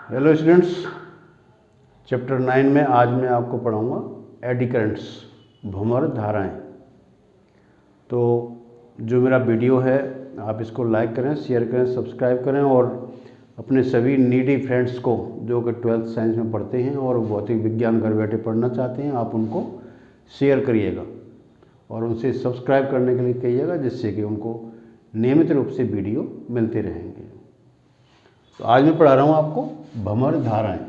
Hello students, chapter 9 में आज मैं आपको पढ़ाऊंगा एडी करंट्स, भंवर धाराएं। तो जो मेरा वीडियो है आप इसको लाइक करें, शेयर करें, सब्सक्राइब करें और अपने सभी नीडी फ्रेंड्स को जो कि 12th साइंस में पढ़ते हैं और भौतिक विज्ञान घर बैठे पढ़ना चाहते हैं, आप उनको शेयर करिएगा और उनसे सब्सक्राइब करने के लिए कहिएगा, जिससे कि उनको नियमित रूप से वीडियो मिलते रहेंगे। तो आज मैं पढ़ा रहा हूँ आपको भंवर धाराएं।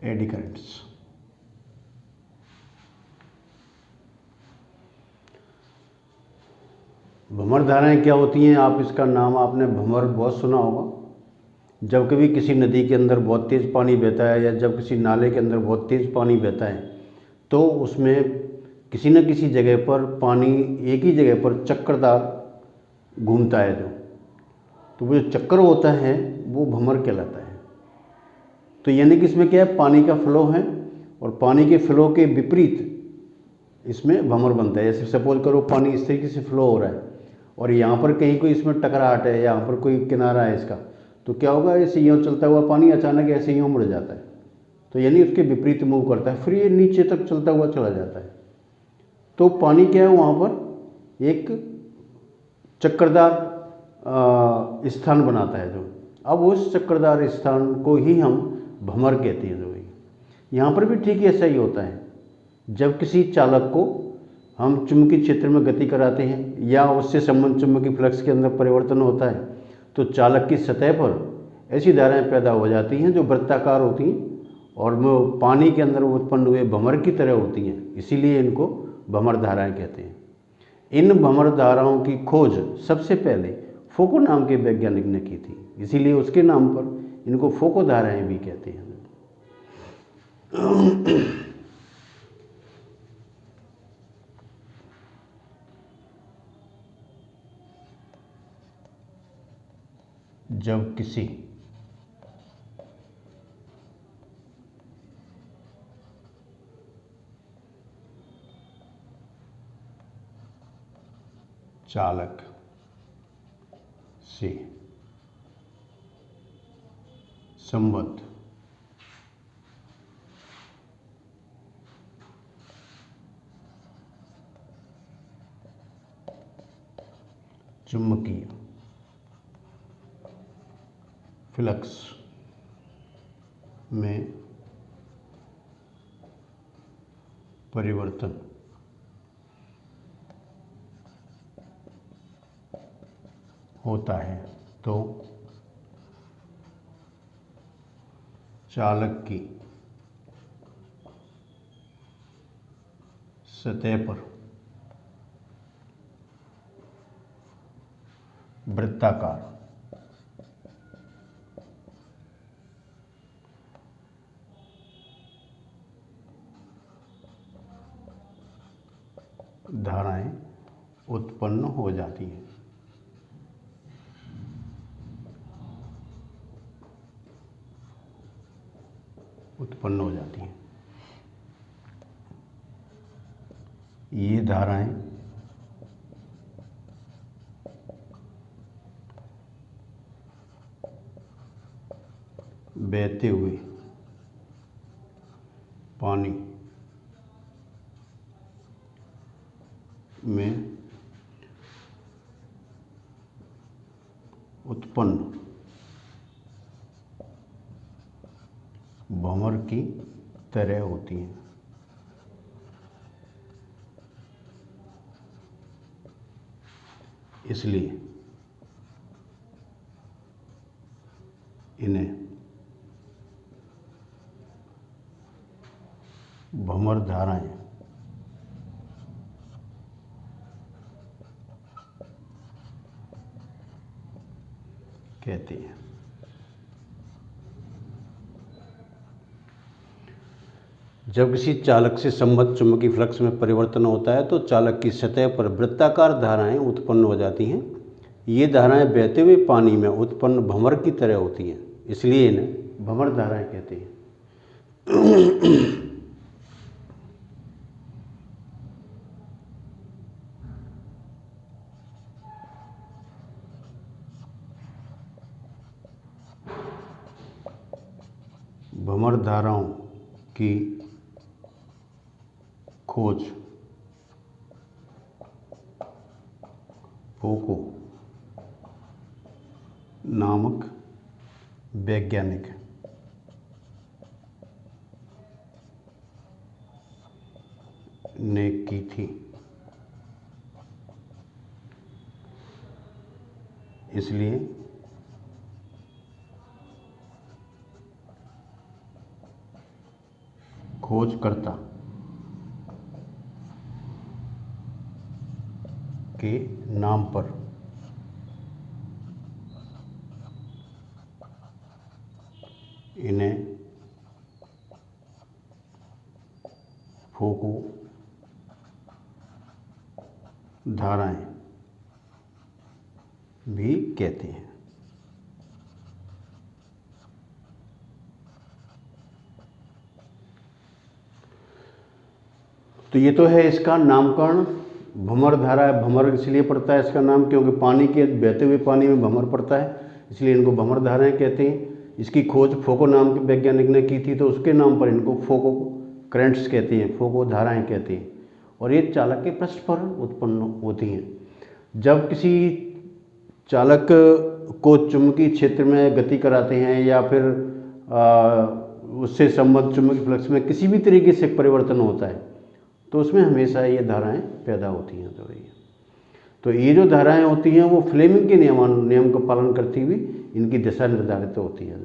Eddy currents. भंवर धाराएं क्या होती हैं? आप इसका नाम आपने भंवर बहुत सुना होगा। जब कभी किसी नदी के अंदर बहुत तेज़ पानी बहता है या जब किसी नाले के अंदर बहुत तेज़ पानी बहता है तो उसमें किसी न किसी जगह पर पानी एक ही जगह पर चक्करदार घूमता है, तो वो जो चक्कर होता है वो भंवर कहलाता है। तो यानी कि इसमें क्या है, पानी का फ्लो है और पानी के फ्लो के विपरीत इसमें भंवर बनता है। जैसे सपोज करो पानी इस तरीके से फ्लो हो रहा है और यहाँ पर कहीं कोई इसमें टकराहट है, यहाँ पर कोई किनारा है इसका, तो क्या होगा, ऐसे यूँ चलता हुआ पानी अचानक ऐसे यूँ मुड़ जाता है, तो यानी उसके विपरीत मूव करता है, फिर ये नीचे तक चलता हुआ चला जाता है। तो पानी क्या है, वहाँ पर एक चक्करदार स्थान बनाता है जो, अब उस चक्करदार स्थान को ही हम भंवर कहते हैं। जो यहाँ पर भी ठीक ऐसा ही होता है। जब किसी चालक को हम चुंबकीय क्षेत्र में गति कराते हैं या उससे संबंध चुंबकीय फ्लक्स के अंदर परिवर्तन होता है तो चालक की सतह पर ऐसी धाराएं पैदा हो जाती हैं जो वृत्ताकार होती हैं और वो पानी के अंदर उत्पन्न हुए भंवर की तरह होती हैं, इसीलिए इनको भंवर धाराएं कहते हैं। इन भंवर धाराओं की खोज सबसे पहले फोको नाम के वैज्ञानिक ने की थी, इसीलिए उसके नाम पर इनको फोको धाराएं भी कहते हैं। जब किसी चालक से संबद्ध चुंबकीय फ्लक्स में परिवर्तन होता है तो चालक की सतह पर वृत्ताकार धाराएं उत्पन्न हो जाती हैं। ये धाराएं बहते हुए पानी में उत्पन्न भंवर की तरह होती हैं। इसलिए इन्हें भंवर धाराएं कहते हैं। जब किसी चालक से संबद्ध चुंबकीय फ्लक्स में परिवर्तन होता है तो चालक की सतह पर वृत्ताकार धाराएं उत्पन्न हो जाती हैं। ये धाराएं बहते हुए पानी में उत्पन्न भंवर की तरह होती हैं, इसलिए इन्हें भंवर धाराएं कहते हैं। भंवर धाराओं की खोज फोको नामक वैज्ञानिक ने की थी। इसलिए खोजकर्ता के नाम पर इन्हें फोको धाराएं भी कहते हैं। तो ये तो है इसका नामकरण। भंवर धारा है, भंवर इसलिए पड़ता है इसका नाम क्योंकि पानी के बहते हुए पानी में भंवर पड़ता है, इसलिए इनको भंवर धाराएं कहते हैं। इसकी खोज फोको नाम के वैज्ञानिक ने की थी, तो उसके नाम पर इनको फोको करंट्स कहते हैं, फोको धाराएं कहते हैं। और ये चालक के पृष्ठ पर उत्पन्न होती हैं। जब किसी चालक को चुंबकीय क्षेत्र में गति कराते हैं या फिर उससे संबद्ध चुंबकीय फ्लक्स में किसी भी तरीके से परिवर्तन होता है तो उसमें हमेशा ये धाराएं पैदा होती हैं। तो ये जो धाराएं होती हैं वो फ्लेमिंग के नियम का पालन करती हुई इनकी दिशा निर्धारित होती है।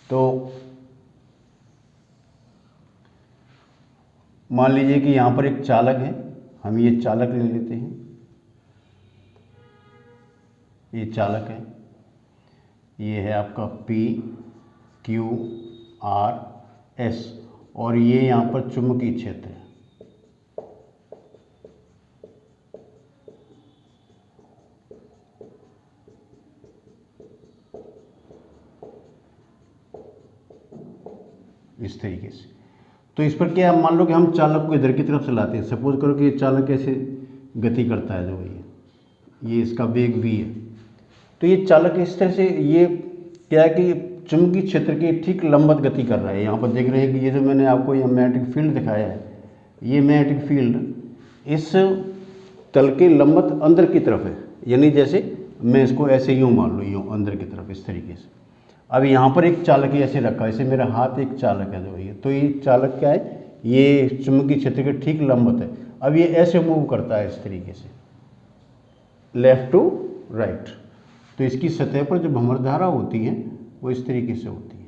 तो मान लीजिए कि यहाँ पर एक चालक है, हम ये चालक ले लेते हैं, ये चालक है, ये है आपका P Q R S और ये यहाँ पर चुंबकीय क्षेत्र है। इस तरीके से। तो इस पर क्या मान लो कि हम चालक को इधर की तरफ से लाते हैं। सपोज करो कि ये चालक ऐसे गति करता है, जो ये इसका वेग v है। तो ये चालक इस तरह से, ये क्या है कि चुंबकीय क्षेत्र की ठीक लंबवत गति कर रहा है। यहाँ पर देख रहे हैं कि ये जो मैंने आपको यहाँ मैग्नेटिक फील्ड दिखाया है, ये मैग्नेटिक फील्ड इस तल के लंबवत अंदर की तरफ है, यानी जैसे मैं इसको ऐसे यूँ मान लो, यूँ अंदर की तरफ इस तरीके से। अब यहाँ पर एक चालक ऐसे रखा है, ऐसे मेरा हाथ एक चालक है जो ये, तो ये चालक क्या है, ये चुंबकीय क्षेत्र के ठीक लंबवत है। अब ये ऐसे मूव करता है इस तरीके से, लेफ्ट टू राइट। तो इसकी सतह पर जो भंवर धारा होती है वो इस तरीके से होती है।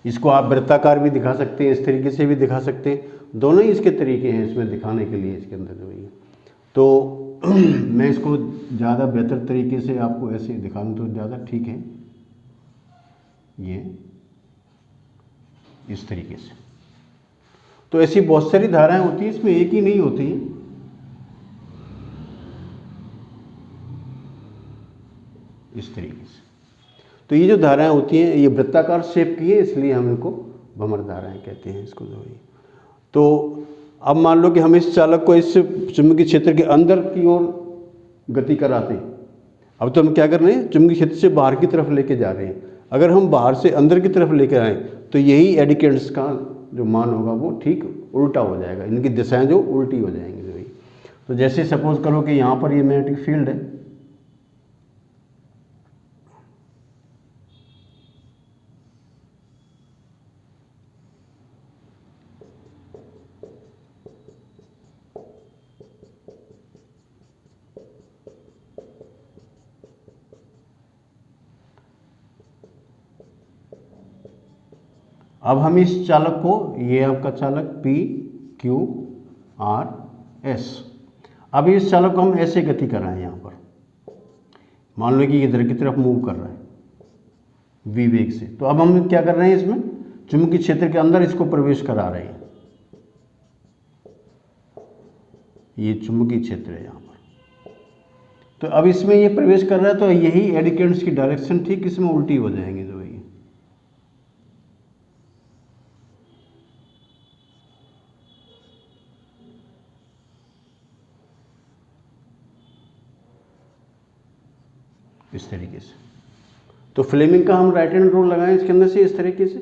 इसको आप वृत्ताकार भी दिखा सकते हैं, इस तरीके से भी दिखा सकते हैं। दोनों ही इसके तरीके हैं इसमें दिखाने के लिए इसके अंदर जो है। तो मैं इसको ज़्यादा बेहतर तरीके से आपको ऐसे दिखा दूँ तो ज़्यादा ठीक है। ये इस तरीके से। तो ऐसी बहुत सारी धाराएं होती हैं, इसमें एक ही नहीं होती है। इस तरीके से। तो ये जो धाराएं होती हैं ये वृत्ताकार शेप की है, इसलिए हम इनको भंवर धाराएं कहते हैं इसको जो है। तो अब मान लो कि हम इस चालक को इस चुंबकीय क्षेत्र के अंदर की ओर गति कराते हैं। अब तो हम क्या कर रहे हैं, चुंबकीय क्षेत्र से बाहर की तरफ लेके जा रहे हैं। अगर हम बाहर से अंदर की तरफ लेकर आएँ तो यही एडी करंट्स का जो मान होगा वो ठीक उल्टा हो जाएगा, इनकी दिशाएं जो उल्टी हो जाएंगी जो। तो जैसे सपोज करो कि यहाँ पर ये मैग्नेटिक फील्ड है, अब हम इस चालक को, ये आपका चालक P Q R S, अब इस चालक को हम ऐसे गति कराएं यहाँ पर, मान लो कि ये इधर की तरफ मूव कर रहा है v वेग से, तो अब हम क्या कर रहे हैं, इसमें चुंबकीय क्षेत्र के अंदर इसको प्रवेश करा रहे हैं। ये चुंबकीय क्षेत्र है यहाँ पर, तो अब इसमें ये प्रवेश कर रहा है, तो यही एडी करंट्स की डायरेक्शन ठीक इसमें उल्टी हो जाएंगे। तो ये इस तरीके से, तो फ्लेमिंग का हम राइट हैंड रूल लगाएं इसके अंदर से इस तरीके से,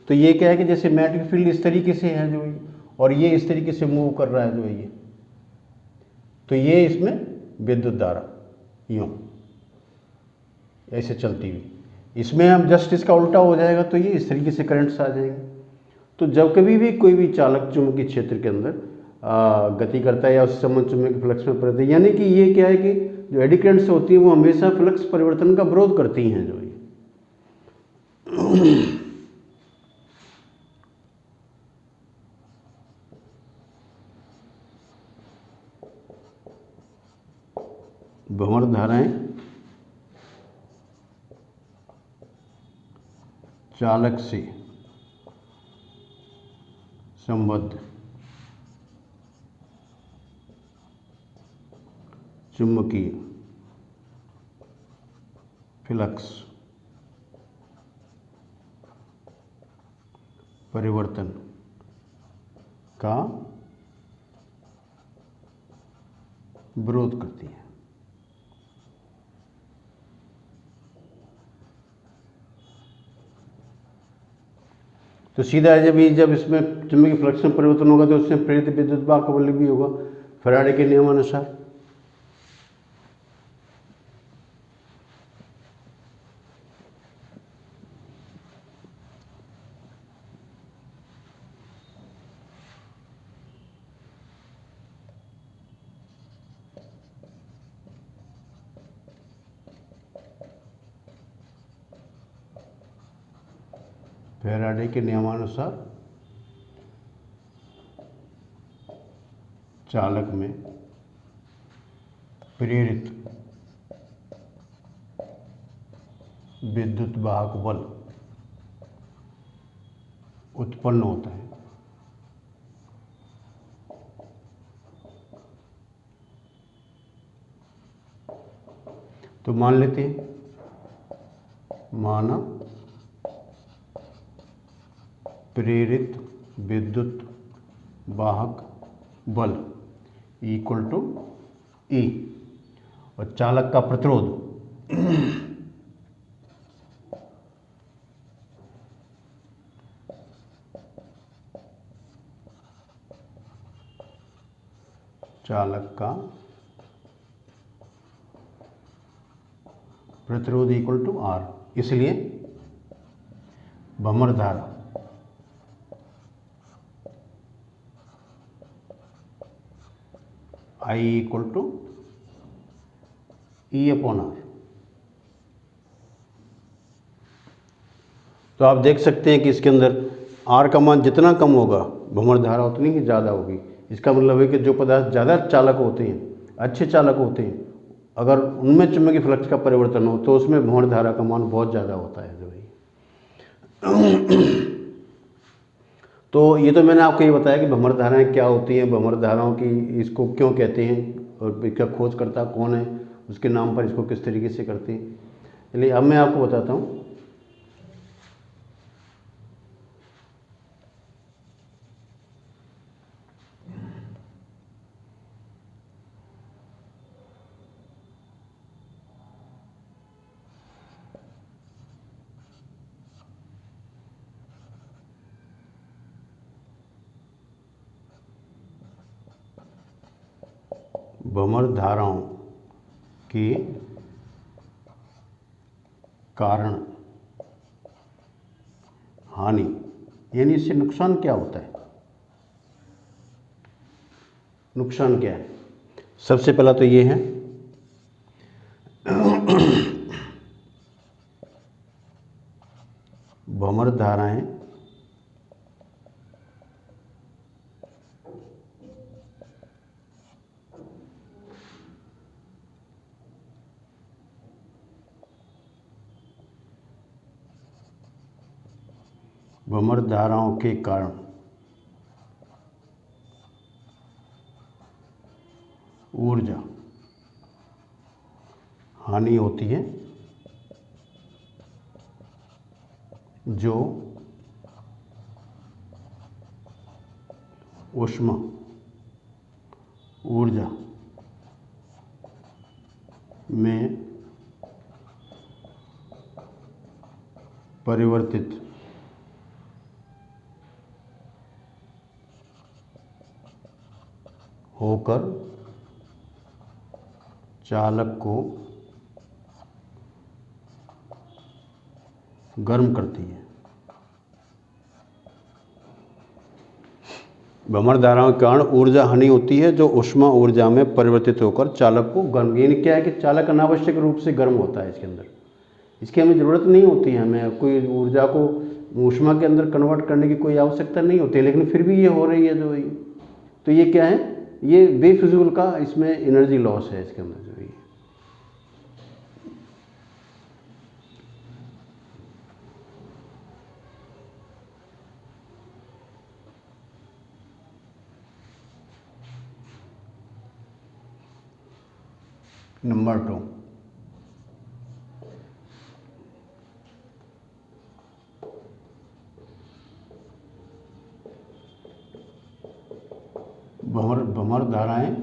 तो ये क्या है कि जैसे मैग्नेटिक फील्ड इस तरीके से है जो ये, और ये इस तरीके से मूव कर रहा है जो ये, तो ये इसमें विद्युत धारा यूँ ऐसे चलती हुई, इसमें हम जस्ट इसका उल्टा हो जाएगा, तो ये इस तरीके से करंट्स आ जाएंगे। तो जब कभी भी कोई भी चालक चुंबकीय क्षेत्र के अंदर गति करता है या उस समय चुंबकीय फ्लक्स में परिवर्तन, यानी कि ये क्या है कि जो एडी करंट्स होती है वो हमेशा फ्लक्स परिवर्तन का विरोध करती हैं जो ये। भंवर धाराएं चालक से संबद्ध चुंबकीय फ्लक्स परिवर्तन का विरोध करती है। तो सीधा है, जब इसमें चुंबकीय फ्लक्स में परिवर्तन होगा तो उसमें प्रेरित विद्युत वाहक का बल भी होगा फैराडे के नियमानुसार। फैराडे के नियमानुसार चालक में प्रेरित विद्युत वाहक बल उत्पन्न होता है। तो मान लेते हैं, माना प्रेरित विद्युत वाहक बल इक्वल टू ई, और चालक का प्रतिरोध चालक का प्रतिरोध इक्वल टू आर, इसलिए भंवर धारा I equal to E upon R. तो आप देख सकते हैं कि इसके अंदर आर का मान जितना कम होगा भंवर धारा उतनी ही ज़्यादा होगी। इसका मतलब है कि जो पदार्थ ज़्यादा चालक होते हैं, अच्छे चालक होते हैं, अगर उनमें चुंबकीय फ्लक्स का परिवर्तन हो तो उसमें भंवर धारा का मान बहुत ज़्यादा होता है जो भाई। तो ये तो मैंने आपको ये बताया कि भंवर धाराएं क्या होती हैं, भंवर धाराओं की इसको क्यों कहते हैं और इसका खोजकर्ता कौन है, उसके नाम पर इसको किस तरीके से करते हैं। चलिए अब मैं आपको बताता हूँ। भंवर धाराओं के कारण हानि, यानी इससे नुकसान क्या होता है। नुकसान क्या है, सबसे पहला तो ये है भंवर धाराएं भ्रमण धाराओं के कारण ऊर्जा हानि होती है जो ऊष्मा ऊर्जा में परिवर्तित होकर चालक को गर्म करती है। भ्रमण धाराओं के कारण ऊर्जा हानि होती है जो ऊष्मा ऊर्जा में परिवर्तित होकर चालक को गर्म, यानी क्या है कि चालक अनावश्यक रूप से गर्म होता है इसके अंदर। इसकी हमें ज़रूरत नहीं होती है, हमें कोई ऊर्जा को ऊष्मा के अंदर कन्वर्ट करने की कोई आवश्यकता नहीं होती, लेकिन फिर भी ये हो रही है जो ये। तो ये क्या है, ये बेफिजूल का इसमें एनर्जी लॉस है इसके अंदर जो ये। नंबर 2, भ्रमण धाराएं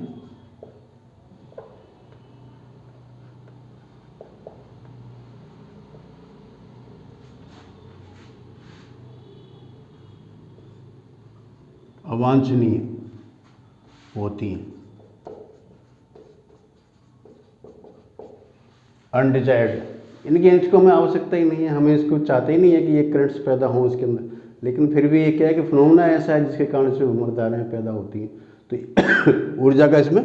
अवांछनीय होती हैं, अनडिजायर्ड, इनकी इसको हमें आवश्यकता ही नहीं है, हमें इसको चाहते ही नहीं है कि ये करंट्स पैदा हों इसके अंदर, लेकिन फिर भी ये क्या है कि फिनोमेना ऐसा है जिसके कारण से भ्रमण धाराएं पैदा होती हैं। तो ऊर्जा का इसमें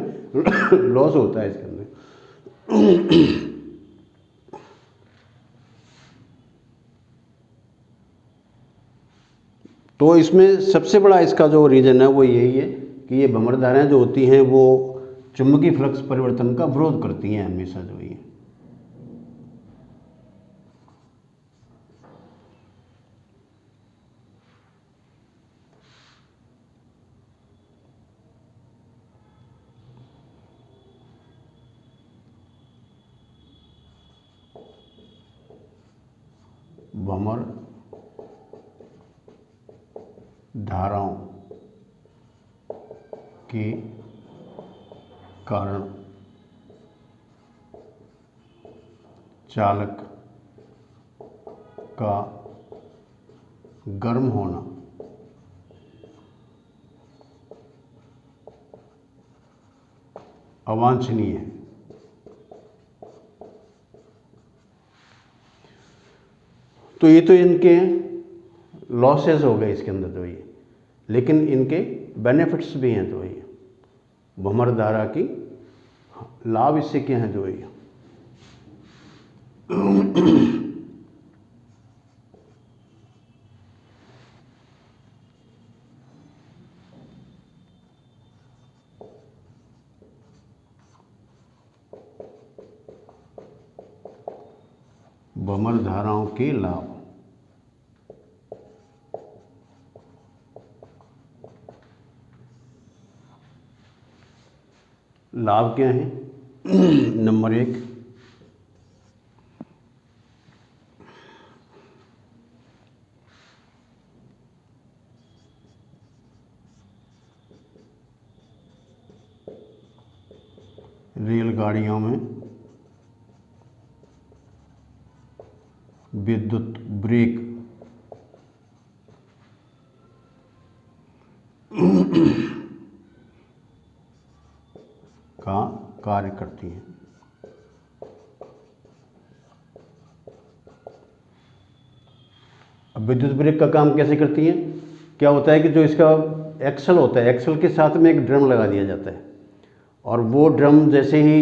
लॉस होता है इसके अंदर। तो इसमें सबसे बड़ा इसका जो रीज़न है वो यही है कि ये भ्रमण धाराएं जो होती हैं वो चुंबकीय फ्लक्स परिवर्तन का विरोध करती हैं हमेशा जो ये। भ्रमण धाराओं के कारण चालक का गर्म होना अवांछनीय है। तो ये तो इनके लॉसेस हो गए इसके अंदर तो ये, लेकिन इनके बेनिफिट्स भी हैं तो ये। भ्रमण धारा की लाभ इससे क्या हैं जो ये। भ्रमण धाराओं के लाभ, लाभ क्या है? नंबर 1, रेलगाड़ियों में विद्युत ब्रेक का कार्य करती है। अब विद्युत ब्रेक का काम कैसे करती है? क्या होता है कि जो इसका एक्सल होता है, एक्सल के साथ में एक ड्रम लगा दिया जाता है, और वो ड्रम जैसे ही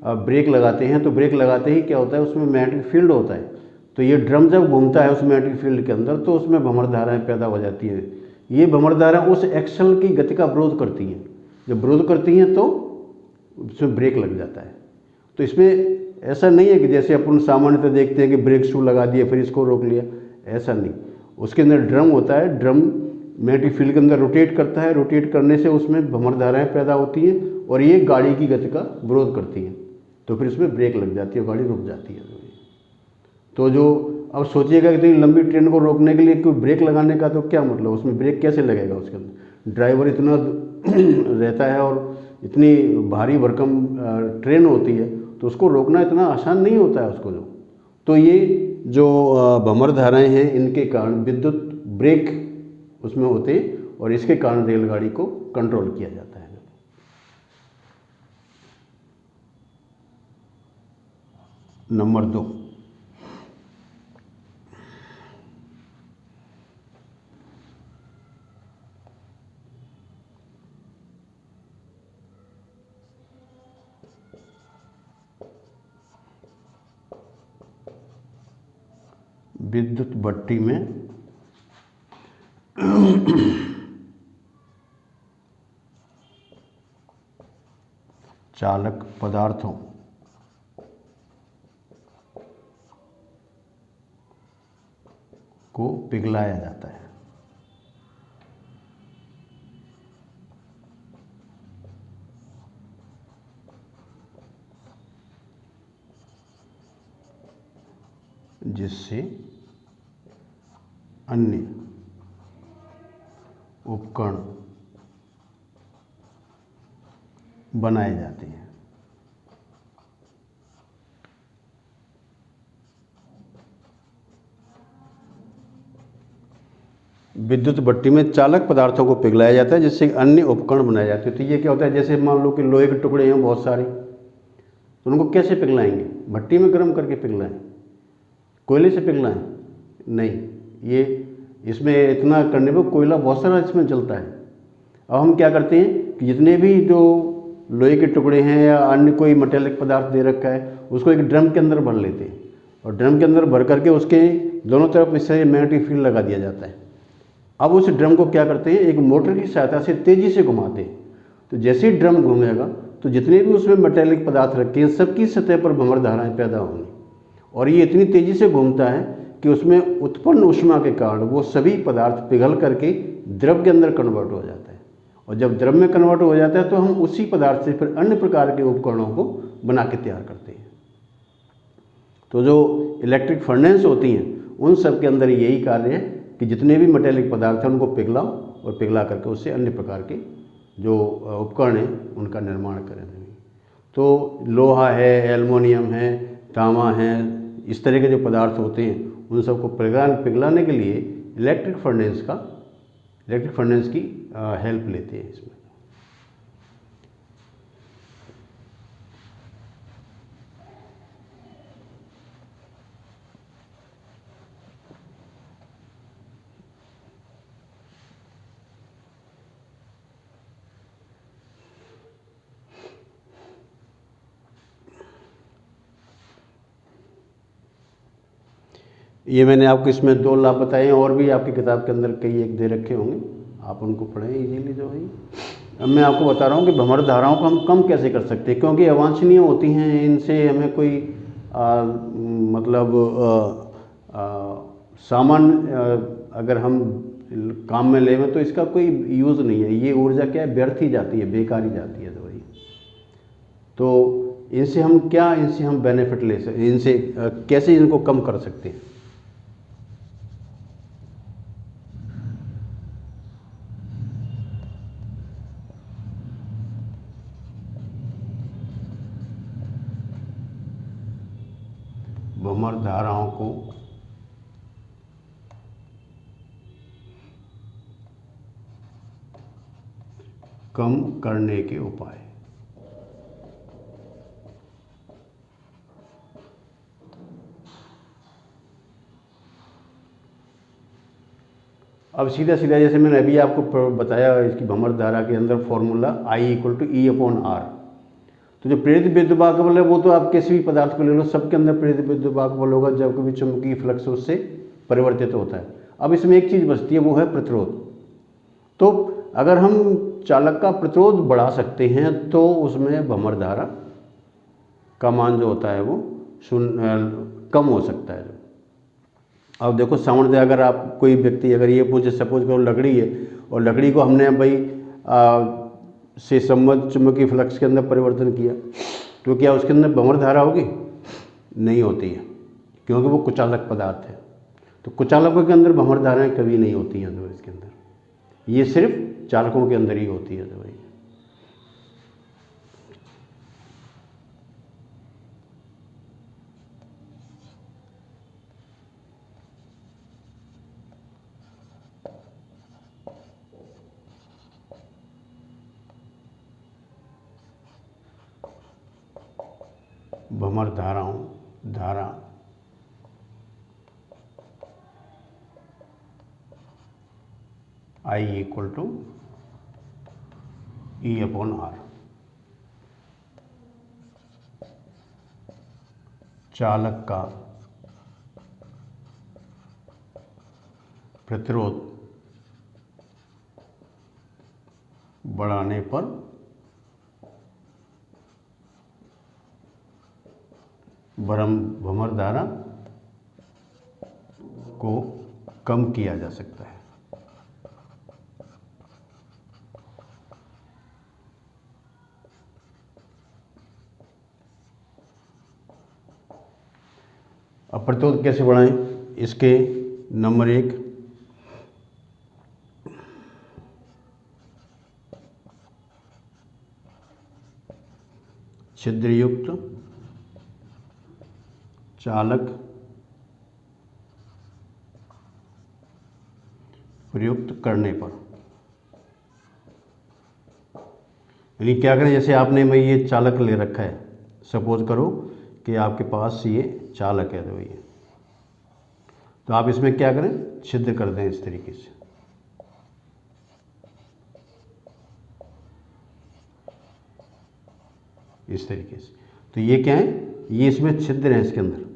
ब्रेक लगाते हैं तो ब्रेक लगाते ही क्या होता है, उसमें मैग्नेटिक फील्ड होता है। तो ये ड्रम जब घूमता है उस मैग्नेटिक फील्ड के अंदर तो उसमें भ्रमण धाराएं पैदा हो जाती है। ये भ्रमण धाराएं उस एक्सल की गति का विरोध करती हैं। जब विरोध करती हैं तो उसमें ब्रेक लग जाता है। तो इसमें ऐसा नहीं है कि जैसे अपन सामान्यतः देखते हैं कि ब्रेक शू लगा दिए फिर इसको रोक लिया, ऐसा नहीं। उसके अंदर ड्रम होता है, ड्रम मैग्नेटिक फील्ड के अंदर रोटेट करता है, रोटेट करने से उसमें भंवर धाराएँ पैदा होती हैं और ये गाड़ी की गति का विरोध करती हैं, तो फिर उसमें ब्रेक लग जाती है, गाड़ी रुक जाती है। तो जो अब सोचिएगा कि इतनी लंबी ट्रेन को रोकने के लिए कोई ब्रेक लगाने का तो क्या मतलब, उसमें ब्रेक कैसे लगेगा, उसके अंदर ड्राइवर इतना रहता है और इतनी भारी भरकम ट्रेन होती है, तो उसको रोकना इतना आसान नहीं होता है उसको। जो तो ये जो भंवर धाराएँ हैं, इनके कारण विद्युत ब्रेक उसमें होते हैं और इसके कारण रेलगाड़ी को कंट्रोल किया जाता है। नंबर 2, विद्युत भट्ठी में चालक पदार्थों को पिघलाया जाता है। जिससे अन्य उपकरण बनाए जाते हैं। विद्युत भट्ठी में चालक पदार्थों को पिघलाया जाता है जिससे अन्य उपकरण बनाए जाते हैं। तो ये क्या होता है, जैसे मान लो कि लोहे के टुकड़े हैं बहुत सारे, तो उनको कैसे पिघलाएंगे? भट्ठी में गर्म करके पिघलाएं, कोयले से पिघलाएं? नहीं, ये इसमें इतना करने पर कोयला बहुत सारा इसमें जलता है। अब हम क्या करते हैं कि जितने भी जो लोहे के टुकड़े हैं या अन्य कोई मेटेलिक पदार्थ दे रखा है, उसको एक ड्रम के अंदर भर लेते हैं और ड्रम के अंदर भर करके उसके दोनों तरफ इससे मैग्नेटिक फील्ड लगा दिया जाता है। अब उस ड्रम को क्या करते हैं, एक मोटर की सहायता से तेज़ी से घुमाते हैं। तो जैसे ही ड्रम घूमेगा तो जितने भी उसमें मेटेलिक पदार्थ रखे हैं सबकी सतह पर भंवर धाराएँ पैदा होंगी और ये इतनी तेज़ी से घूमता है कि उसमें उत्पन्न ऊष्मा के कारण वो सभी पदार्थ पिघल करके द्रव के अंदर कन्वर्ट हो जाता है और जब द्रव में कन्वर्ट हो जाता है तो हम उसी पदार्थ से फिर अन्य प्रकार के उपकरणों को बना के तैयार करते हैं। तो जो इलेक्ट्रिक फर्नेस होती हैं उन सब के अंदर यही कार्य है कि जितने भी मेटेलिक पदार्थ हैं उनको पिघलाओ और पिघला करके उससे अन्य प्रकार के जो उपकरण हैं उनका निर्माण करें। तो लोहा है, एल्युमिनियम है, तांबा है, इस तरह के जो पदार्थ होते हैं उन सबको पिघलाने के लिए इलेक्ट्रिक फर्नेस की हेल्प लेते हैं इसमें। ये मैंने आपको इसमें 2 लाभ बताए हैं, और भी आपकी किताब के अंदर कई एक दे रखे होंगे, आप उनको पढ़ें इजीली जो है। अब मैं आपको बता रहा हूँ कि भंवर धाराओं को हम कम कैसे कर सकते हैं, क्योंकि अवांछनीय होती हैं, इनसे हमें कोई सामान अगर हम काम में लें तो इसका कोई यूज़ नहीं है। ये ऊर्जा क्या है, व्यर्थ ही जाती है, बेकार ही जाती है दवाई। तो इनसे हम बेनिफिट ले सकते, इनसे कैसे इनको कम कर सकते हैं। भंवर धाराओं को कम करने के उपाय। अब सीधा जैसे मैंने अभी आपको बताया, इसकी भंवर धारा के अंदर फॉर्मूला I = E/R। तो जो प्रेरित विद्युत बल है वो तो आप किसी भी पदार्थ को ले लो, सबके अंदर प्रेरित विद्युत बल होगा जब कभी चुंबकीय फ्लक्स उससे परिवर्तित होता है। अब इसमें एक चीज़ बचती है, वो है प्रतिरोध। तो अगर हम चालक का प्रतिरोध बढ़ा सकते हैं तो उसमें भंवर धारा का मान जो होता है वो कम हो सकता है। अब देखो साउंड दे, अगर आप कोई व्यक्ति अगर ये पूछे सपोज करो लकड़ी है और लकड़ी को हमने भाई से संबद्ध चुंबकीय फ्लक्स के अंदर परिवर्तन किया, तो क्या उसके अंदर भंवर धारा होगी? नहीं होती है, क्योंकि वो कुचालक पदार्थ है। तो कुचालकों के अंदर भंवर धाराएँ कभी नहीं होती हैं। तो इसके अंदर ये सिर्फ चालकों के अंदर ही होती है। तो भाई भंवर धारा I इक्वल टू E/R। चालक का प्रतिरोध बढ़ाने पर भंवर धारा को कम किया जा सकता है। अब प्रतिरोध कैसे बढ़ाएं? इसके नंबर 1, छिद्रयुक्त चालक प्रयुक्त करने पर, यानी क्या करें, जैसे आपने मैं ये चालक ले रखा है, सपोज करो कि आपके पास ये चालक है, तो आप इसमें क्या करें, छिद्र कर दें इस तरीके से। इस तरीके से, तो ये क्या है, ये इसमें छिद्र है इसके अंदर।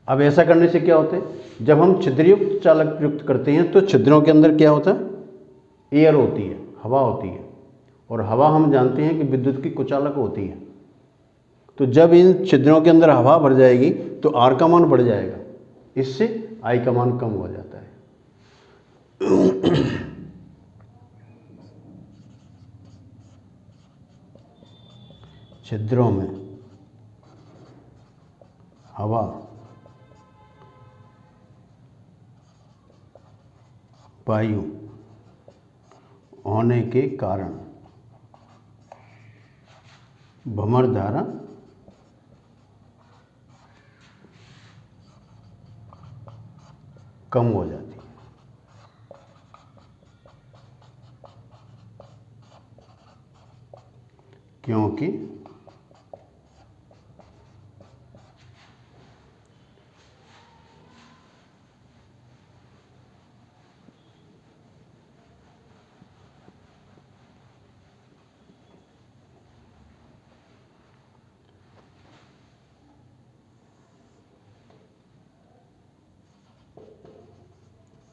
अब ऐसा करने से क्या होता है, जब हम छिद्रयुक्त चालक प्रयुक्त करते हैं तो छिद्रों के अंदर क्या होता है, एयर होती है, हवा होती है, और हवा हम जानते हैं कि विद्युत की कुचालक होती है। तो जब इन छिद्रों के अंदर हवा भर जाएगी तो R का मान बढ़ जाएगा, इससे I का मान कम हो जाता है। छिद्रों में हवा वायु होने के कारण भंवर धारा कम हो जाती है। क्योंकि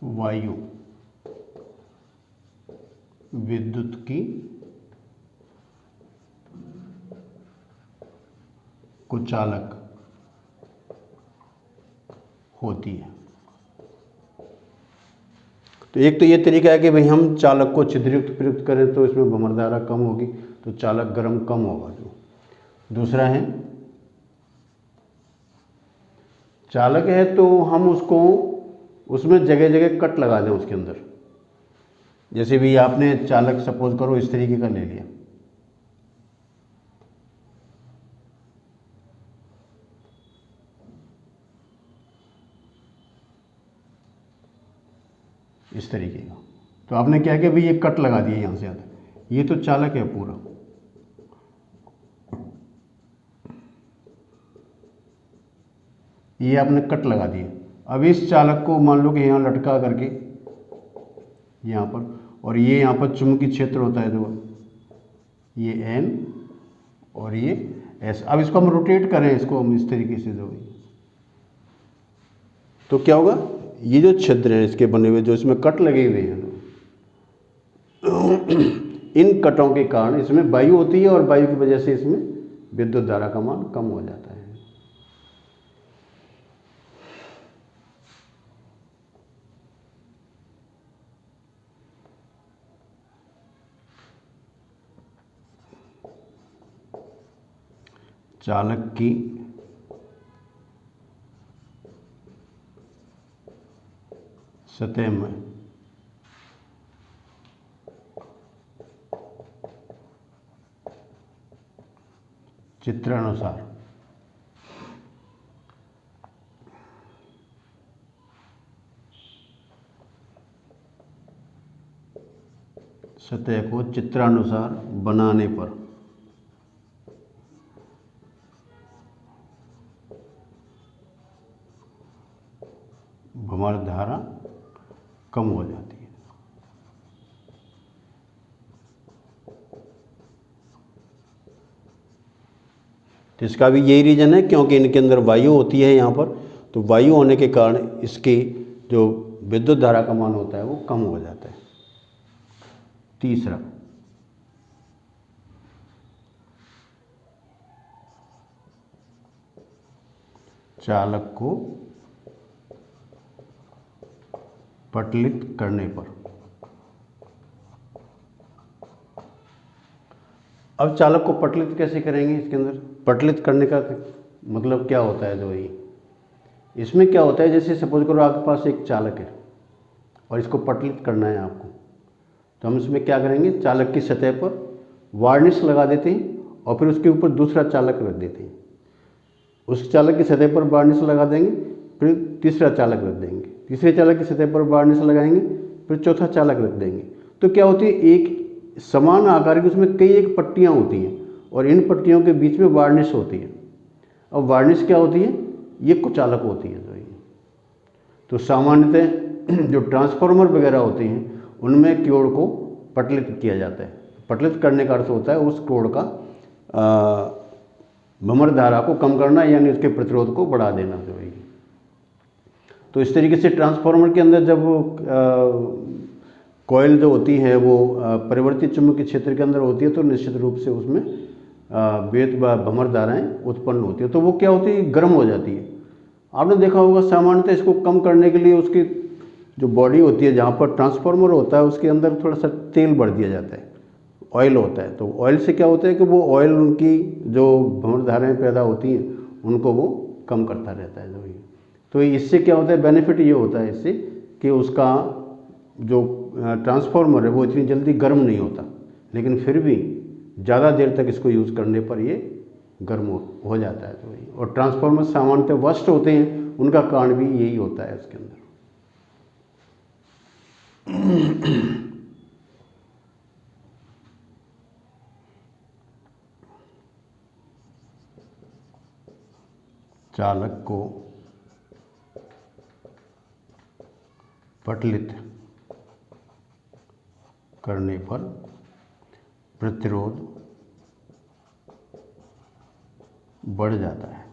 वायु विद्युत की कुचालक होती है। तो एक तो ये तरीका है कि भाई हम चालक को छिद्रयुक्त प्रयुक्त करें तो इसमें भंवर धारा कम होगी, तो चालक गर्म कम होगा। जो दूसरा है, चालक है तो हम उसको उसमें जगह जगह कट लगा दें उसके अंदर। जैसे भी आपने चालक सपोज करो इस तरीके का ले लिया, इस तरीके का, तो आपने क्या किया भाई, ये कट लगा दिया यहाँ से आते, ये तो चालक है पूरा। ये आपने कट लगा दिए। अब इस चालक को मान लो कि यहाँ लटका करके यहाँ पर, और ये यहाँ पर चुंबकीय क्षेत्र होता है, तो ये N और ये S। अब इसको हम रोटेट करें, इसको हम इस तरीके से तो क्या होगा, ये जो छिद्र हैं इसके बने हुए, जो इसमें कट लगे हुए हैं, इन कटों के कारण इसमें वायु होती है और वायु की वजह से इसमें विद्युत धारा का मान कम हो जाता है। चालक की सतह में चित्रानुसार सतह को चित्रानुसार बनाने पर भंवर धारा कम हो जाती है। तो इसका भी यही रीज़न है, क्योंकि इनके अंदर वायु होती है यहाँ पर, तो वायु होने के कारण इसकी जो विद्युत धारा का मान होता है वो कम हो जाता है। तीसरा, चालक को पटलित करने पर। अब चालक को पटलित कैसे करेंगे? इसके अंदर पटलित करने का मतलब क्या होता है? जो ये इसमें क्या होता है, जैसे सपोज करो आपके पास एक चालक है और इसको पटलित करना है आपको, तो हम इसमें क्या करेंगे, चालक की सतह पर वार्निश लगा देते हैं और फिर उसके ऊपर दूसरा चालक रख देते हैं। उस चालक की सतह पर वार्निश लगा देंगे, फिर तीसरा चालक रख देंगे, तीसरे चालक की सतह पर वार्निश लगाएंगे, फिर चौथा चालक रख देंगे। तो क्या होती है, एक समान आकार की उसमें कई एक पट्टियाँ होती हैं और इन पट्टियों के बीच में वार्निश होती है। अब वार्निश क्या होती है? ये कुचालक होती है। तो सामान्यतः जो ट्रांसफार्मर वगैरह होते हैं उनमें क्योड़ को पटलित किया जाता है। पटलित करने का अर्थ होता है उस क्योड़ का भंवर धारा को कम करना, यानी उसके प्रतिरोध को बढ़ा देना जो है। तो इस तरीके से ट्रांसफार्मर के अंदर जब कॉइल जो होती है वो परिवर्तित चुंबकीय क्षेत्र के अंदर होती है, तो निश्चित रूप से उसमें विद्युत भंवर धाराएं उत्पन्न होती है। तो वो क्या होती है, गर्म हो जाती है। आपने देखा होगा सामान्यतः इसको कम करने के लिए उसकी जो बॉडी होती है, जहाँ पर ट्रांसफार्मर होता है, उसके अंदर थोड़ा सा तेल भर दिया जाता है, ऑयल होता है। तो ऑयल से क्या होता है कि वो ऑयल उनकी जो भंवर धाराएं पैदा होती हैं उनको वो कम करता रहता है जो ये। तो इससे क्या होता है, बेनिफिट ये होता है इससे कि उसका जो ट्रांसफार्मर है वो इतनी जल्दी गर्म नहीं होता, लेकिन फिर भी ज़्यादा देर तक इसको यूज़ करने पर ये गर्म हो जाता है। तो ये और ट्रांसफार्मर सामान्यतः वर्स्ट होते हैं, उनका कारण भी यही होता है इसके अंदर। चालक को पटलित करने पर प्रतिरोध बढ़ जाता है,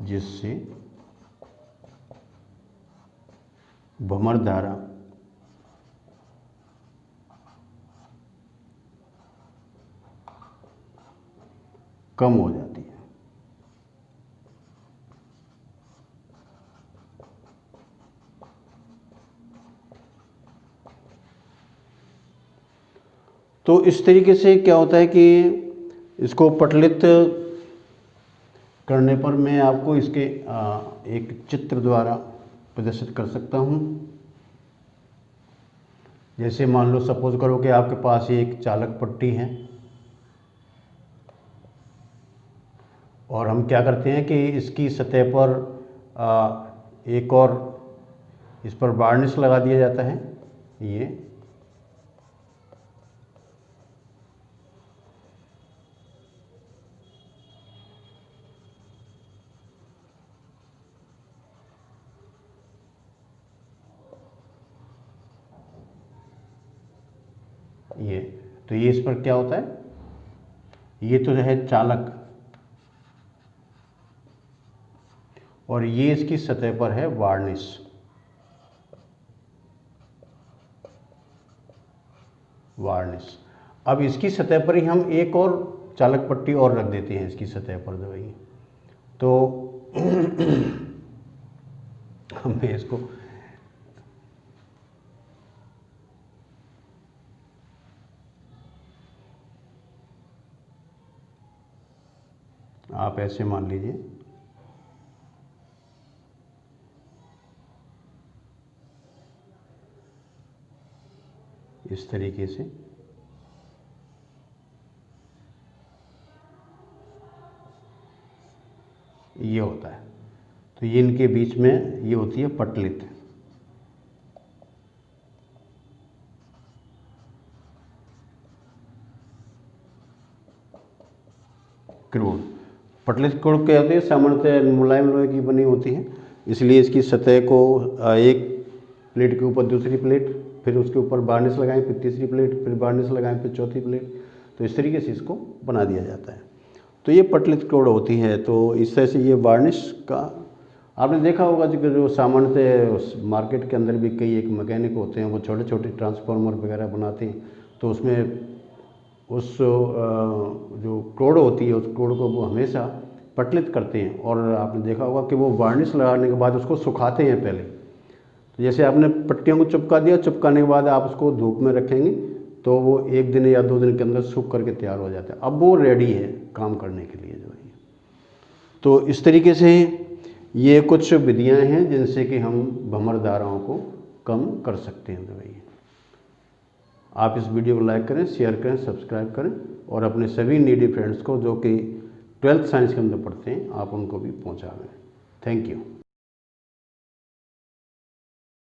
जिससे भंवर धारा कम हो जाती है। तो इस तरीके से क्या होता है कि इसको पटलित करने पर मैं आपको इसके एक चित्र द्वारा प्रदर्शित कर सकता हूँ। जैसे मान लो सपोज करो कि आपके पास एक चालक पट्टी है और हम क्या करते हैं कि इसकी सतह पर एक और इस पर वार्निश लगा दिया जाता है। ये तो ये इस पर क्या होता है, ये तो है चालक और ये इसकी सतह पर है वार्निश। अब इसकी सतह पर ही हम एक और चालक पट्टी और रख देते हैं इसकी सतह पर जो है। तो हमें इसको आप ऐसे मान लीजिए, इस तरीके से ये होता है। तो ये इनके बीच में ये होती है पटलित। क्रोड, पटलित क्रोड क्या होती है, सामान्यतः मुलायम लोहे की बनी होती है, इसलिए इसकी सतह को एक प्लेट के ऊपर दूसरी प्लेट, फिर उसके ऊपर वार्निश लगाएं, फिर तीसरी प्लेट, फिर वार्निश लगाएं, फिर चौथी प्लेट, तो इस तरीके से इसको बना दिया जाता है। तो ये पटलित क्रोड होती है। तो इस तरह से ये वार्निश का आपने देखा होगा कि जो सामान्यतः मार्केट के अंदर भी कई एक मैकेनिक होते हैं, वो छोटे छोटे ट्रांसफार्मर वगैरह बनाते हैं, तो उसमें उस जो क्रोड होती है उस क्रोड को वो हमेशा पटलित करते हैं। और आपने देखा होगा कि वो वार्निश लगाने के बाद उसको सुखाते हैं पहले। तो जैसे आपने पट्टियों को चिपका दिया, चिपकाने के बाद आप उसको धूप में रखेंगे तो वो 1 दिन या 2 दिन के अंदर सूख करके तैयार हो जाता है। अब वो रेडी है काम करने के लिए जो है। तो इस तरीके से ये कुछ विधियां हैं जिनसे कि हम भंवर धाराओं को कम कर सकते हैं जो है। आप इस वीडियो को लाइक करें, शेयर करें, सब्सक्राइब करें और अपने सभी नीडी फ्रेंड्स को जो कि 12th साइंस के अंदर पढ़ते हैं आप उनको भी पहुंचाएं। Thank you.